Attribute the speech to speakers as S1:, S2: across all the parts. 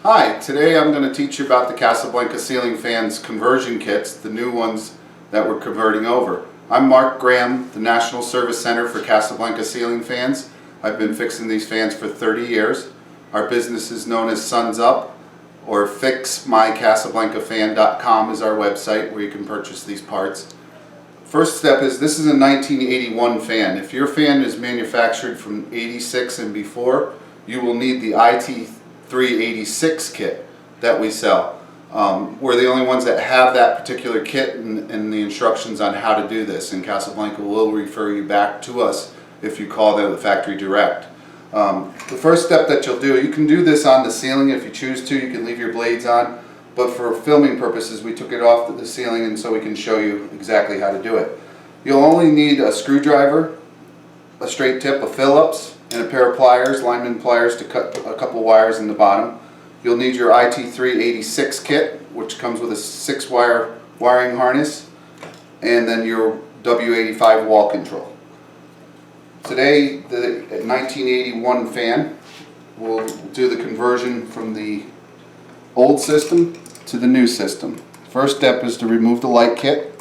S1: Hi, today I'm going to teach you about the Casablanca ceiling fans conversion kits, the new ones that we're converting over. I'm Mark Graham, the National Service Center for Casablanca ceiling fans. I've been fixing these fans for 30 years. Our business is known as Suns Up, or fixmycasablancafan.com is our website where you can purchase these parts. First step is, this is a 1981 fan. If your fan is manufactured from 86 and before, you will need the IT3-86 kit that we sell. We're the only ones that have that particular kit and the instructions on how to do this, and Casablanca will refer you back to us if you call them the factory direct. The first step that you'll do, you can do this on the ceiling if you choose to. You can leave your blades on, but for filming purposes we took it off the ceiling and so we can show you exactly how to do it. You'll only need a screwdriver, a straight tip, a Phillips, and a pair of pliers, lineman pliers, to cut a couple wires in the bottom. You'll need your IT3-86 kit, which comes with a 6-wire wiring harness, and then your W85 wall control. Today, the 1981 fan will do the conversion from the old system to the new system. First step is to remove the light kit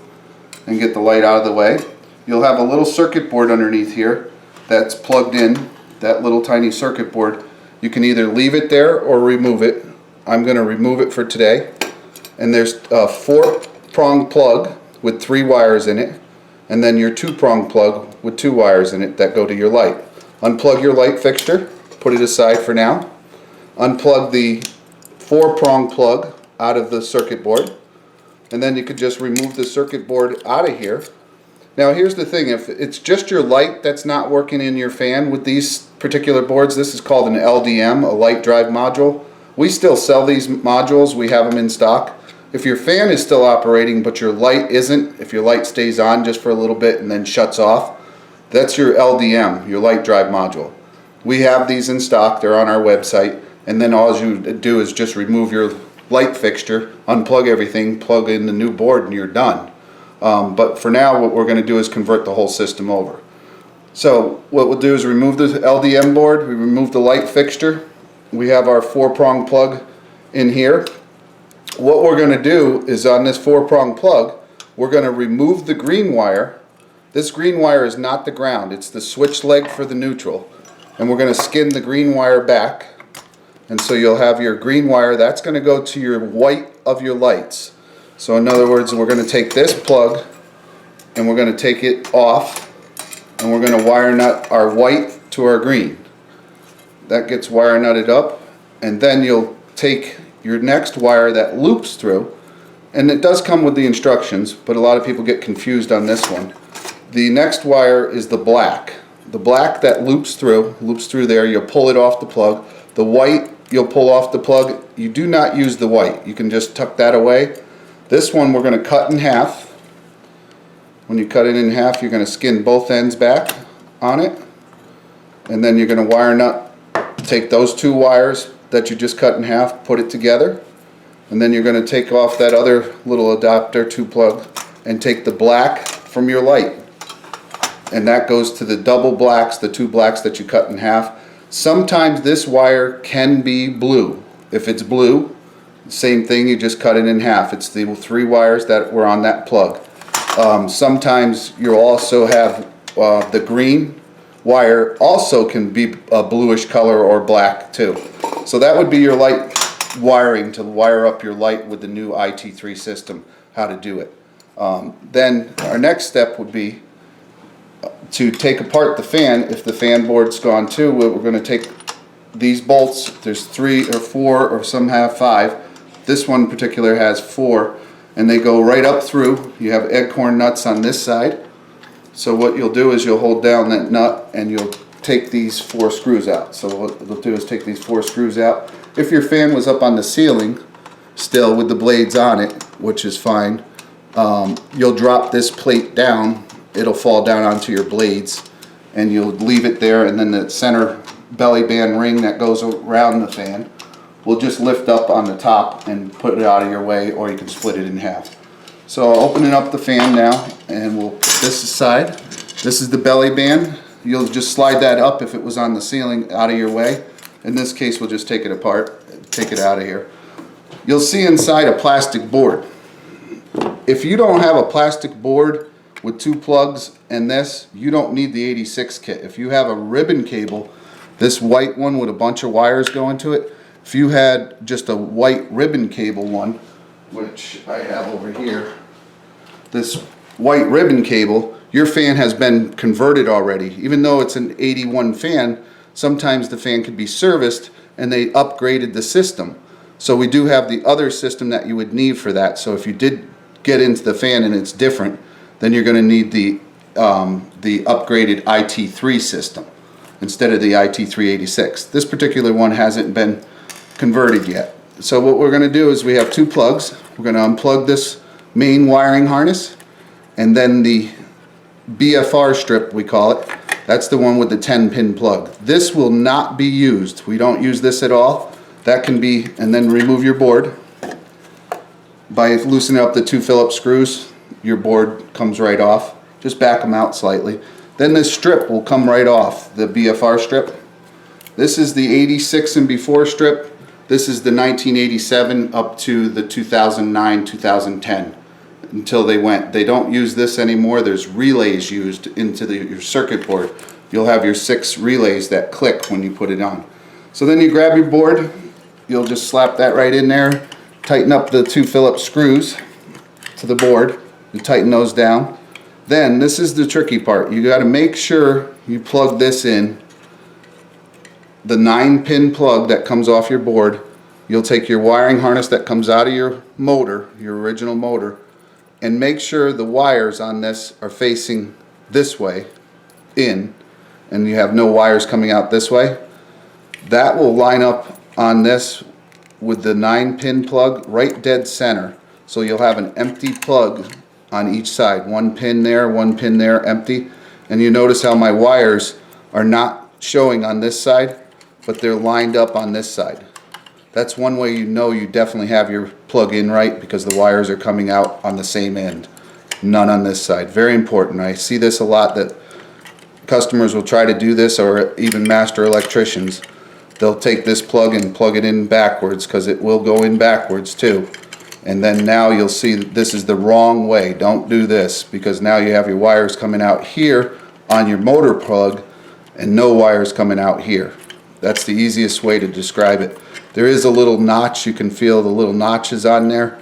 S1: and get the light out of the way. You'll have a little circuit board underneath here that's plugged in. That little tiny circuit board, you can either leave it there or remove it. I'm going to remove it for today. And there's a 4-prong plug with 3 wires in it, and then your 2-prong plug with 2 wires in it that go to your light. Unplug your light fixture, put it aside for now. Unplug the 4-prong plug out of the circuit board, and then you could just remove the circuit board out of here. Now here's the thing, if it's just your light that's not working in your fan with these particular boards, this is called an LDM, a light drive module. We still sell these modules, we have them in stock. If your fan is still operating but your light isn't, if your light stays on just for a little bit and then shuts off, that's your LDM, your light drive module. We have these in stock, they're on our website, and then all you do is just remove your light fixture, unplug everything, plug in the new board, and you're done. But for now, what we're going to do is convert the whole system over. So what we'll do is remove the LDM board, we remove the light fixture, we have our 4-prong plug in here. What we're going to do is, on this 4-prong plug, we're going to remove the green wire. This green wire is not the ground, it's the switch leg for the neutral. And we're going to skin the green wire back. And so you'll have your green wire, that's going to go to your white of your lights. So in other words, we're going to take this plug and we're going to take it off, and we're going to wire nut our white to our green. That gets wire nutted up, and then you'll take your next wire that loops through, and it does come with the instructions, but a lot of people get confused on this one. The next wire is the black. The black that loops through there, you'll pull it off the plug. The white, you'll pull off the plug. You do not use the white. You can just tuck that away. This one we're going to cut in half. When you cut it in half, you're going to skin both ends back on it, and then you're going to wire nut, take those 2 wires that you just cut in half, put it together, and then you're going to take off that other little adapter 2 plug and take the black from your light, and that goes to the double blacks, the 2 blacks that you cut in half. Sometimes this wire can be blue. If it's blue, same thing, you just cut it in half. It's the 3 wires that were on that plug. Sometimes you'll also have the green wire also can be a bluish color or black too. So that would be your light wiring to wire up your light with the new IT3 system, how to do it. Then our next step would be to take apart the fan. If the fan board's gone too, we're going to take these bolts. There's 3 or 4, or some have 5. This one in particular has 4, and they go right up through. You have acorn nuts on this side. So what you'll do is you'll hold down that nut and you'll take these 4 screws out. So what we'll do is take these 4 screws out. If your fan was up on the ceiling still with the blades on it, which is fine, you'll drop this plate down. It'll fall down onto your blades, and you'll leave it there, and then the center belly band ring that goes around the fan will just lift up on the top and put it out of your way, or you can split it in half. So I'll open up the fan now, and we'll put this aside. This is the belly band. You'll just slide that up if it was on the ceiling out of your way. In this case, we'll just take it apart, take it out of here. You'll see inside a plastic board. If you don't have a plastic board with 2 plugs and this, you don't need the 86 kit. If you have a ribbon cable, this white one with a bunch of wires going to it, if you had just a white ribbon cable one, which I have over here, this white ribbon cable, your fan has been converted already. Even though it's an 81 fan, sometimes the fan could be serviced and they upgraded the system. So we do have the other system that you would need for that. So if you did get into the fan and it's different, then you're going to need the upgraded IT3 system instead of the IT3-86. This particular one hasn't been converted yet. So what we're going to do is we have 2 plugs. We're going to unplug this main wiring harness, and then the BFR strip, we call it, that's the one with the 10-pin plug. This will not be used. We don't use this at all. That can be, and then remove your board. By loosening up the 2 Phillips screws, your board comes right off. Just back them out slightly. Then this strip will come right off, the BFR strip. This is the 86 and before strip. This is the 1987 up to the 2009, 2010 until they don't use this anymore. There's relays used into your circuit board. You'll have your 6 relays that click when you put it on. So then you grab your board, you'll just slap that right in there, tighten up the 2 Phillips screws to the board, you tighten those down. Then this is the tricky part. You got to make sure you plug this in. The 9-pin plug that comes off your board, you'll take your wiring harness that comes out of your motor, your original motor, and make sure the wires on this are facing this way in, and you have no wires coming out this way. That will line up on this with the 9-pin plug right dead center. So you'll have an empty plug on each side. 1 pin there, 1 pin there, empty. And you notice how my wires are not showing on this side, but they're lined up on this side. That's one way you know you definitely have your plug in right, because the wires are coming out on the same end. None on this side. Very important. I see this a lot, that customers will try to do this, or even master electricians. They'll take this plug and plug it in backwards, because it will go in backwards too. And then now you'll see that this is the wrong way. Don't do this, because now you have your wires coming out here on your motor plug and no wires coming out here. That's the easiest way to describe it. There is a little notch, you can feel the little notches on there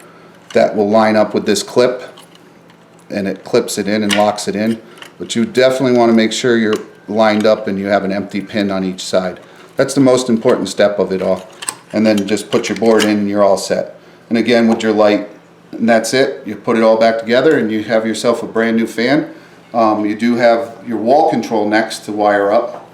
S1: that will line up with this clip, and it clips it in and locks it in. But you definitely want to make sure you're lined up and you have an empty pin on each side. That's the most important step of it all. And then just put your board in and you're all set. And again with your light, and that's it. You put it all back together and you have yourself a brand new fan. You do have your wall control next to wire up.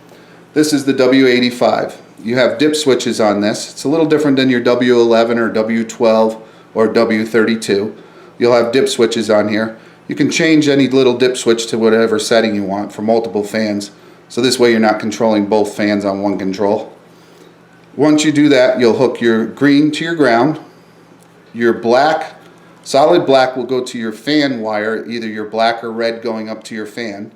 S1: This is the W85. You have dip switches on this. It's a little different than your W11 or W12 or W32. You'll have dip switches on here. You can change any little dip switch to whatever setting you want for multiple fans. So this way you're not controlling both fans on one control. Once you do that, you'll hook your green to your ground. Your black, solid black, will go to your fan wire, either your black or red going up to your fan.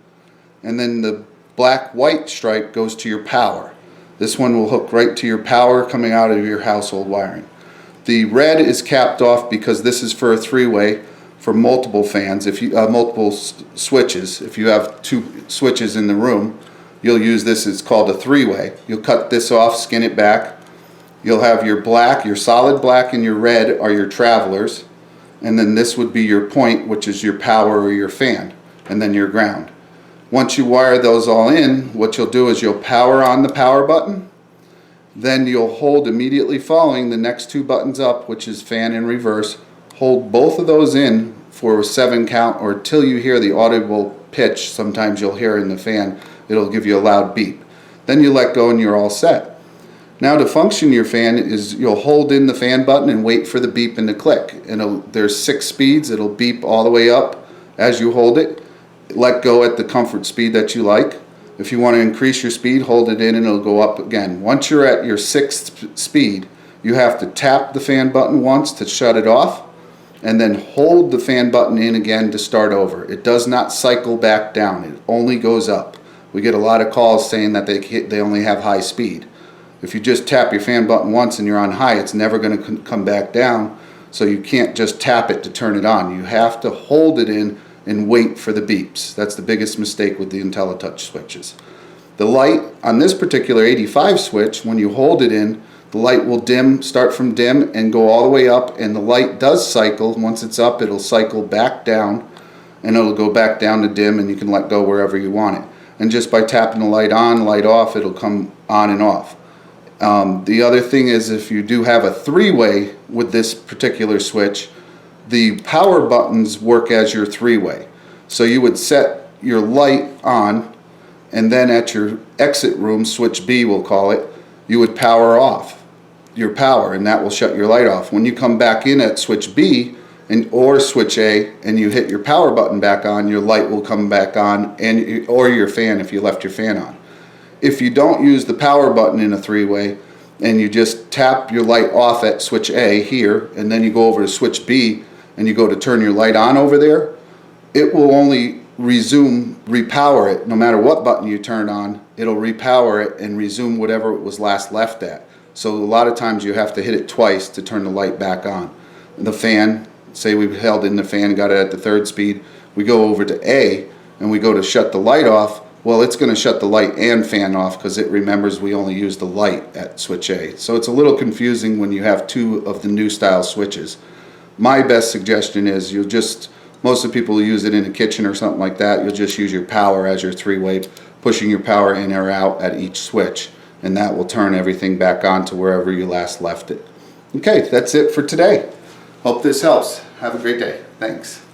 S1: And then the black-white stripe goes to your power. This one will hook right to your power coming out of your household wiring. The red is capped off because this is for a 3-way for multiple fans, if you multiple switches. If you have 2 switches in the room, you'll use this. It's called a 3-way. You'll cut this off, skin it back. You'll have your black, your solid black, and your red are your travelers, and then this would be your point, which is your power or your fan, and then your ground. Once you wire those all in, what you'll do is you'll power on the power button, then you'll hold immediately following the next 2 buttons up, which is fan and reverse. Hold both of those in for a 7 count, or till you hear the audible pitch. Sometimes you'll hear in the fan, it'll give you a loud beep. Then you let go and you're all set. Now to function your fan is you'll hold in the fan button and wait for the beep and the click. And there's 6 speeds. It'll beep all the way up as you hold it. Let go at the comfort speed that you like. If you want to increase your speed, hold it in and it'll go up again. Once you're at your 6th speed, you have to tap the fan button once to shut it off, and then hold the fan button in again to start over. It does not cycle back down. It only goes up. We get a lot of calls saying that they only have high speed. If you just tap your fan button once and you're on high, it's never going to come back down. So you can't just tap it to turn it on. You have to hold it in and wait for the beeps. That's the biggest mistake with the IntelliTouch switches. The light on this particular 85 switch, when you hold it in, the light will dim, start from dim and go all the way up, and the light does cycle. Once it's up, it'll cycle back down, and it'll go back down to dim, and you can let go wherever you want it. And just by tapping the light on, light off, it'll come on and off. The other thing is, if you do have a three-way with this particular switch, the power buttons work as your three-way. So you would set your light on, and then at your exit room, switch B we'll call it, you would power off your power, and that will shut your light off. When you come back in at switch B or switch A and you hit your power button back on, your light will come back on, or your fan if you left your fan on. If you don't use the power button in a three-way and you just tap your light off at switch A here, and then you go over to switch B and you go to turn your light on over there, it will only repower it. No matter what button you turn on, it'll repower it and resume whatever it was last left at. So a lot of times you have to hit it twice to turn the light back on. The fan, say we held in the fan, got it at the third speed, we go over to A and we go to shut the light off. Well, it's going to shut the light and fan off because it remembers we only use the light at switch A. So it's a little confusing when you have two of the new style switches. My best suggestion is most of the people who use it in a kitchen or something like that, you'll just use your power as your three-way, pushing your power in or out at each switch, and that will turn everything back on to wherever you last left it. Okay, that's it for today. Hope this helps. Have a great day. Thanks.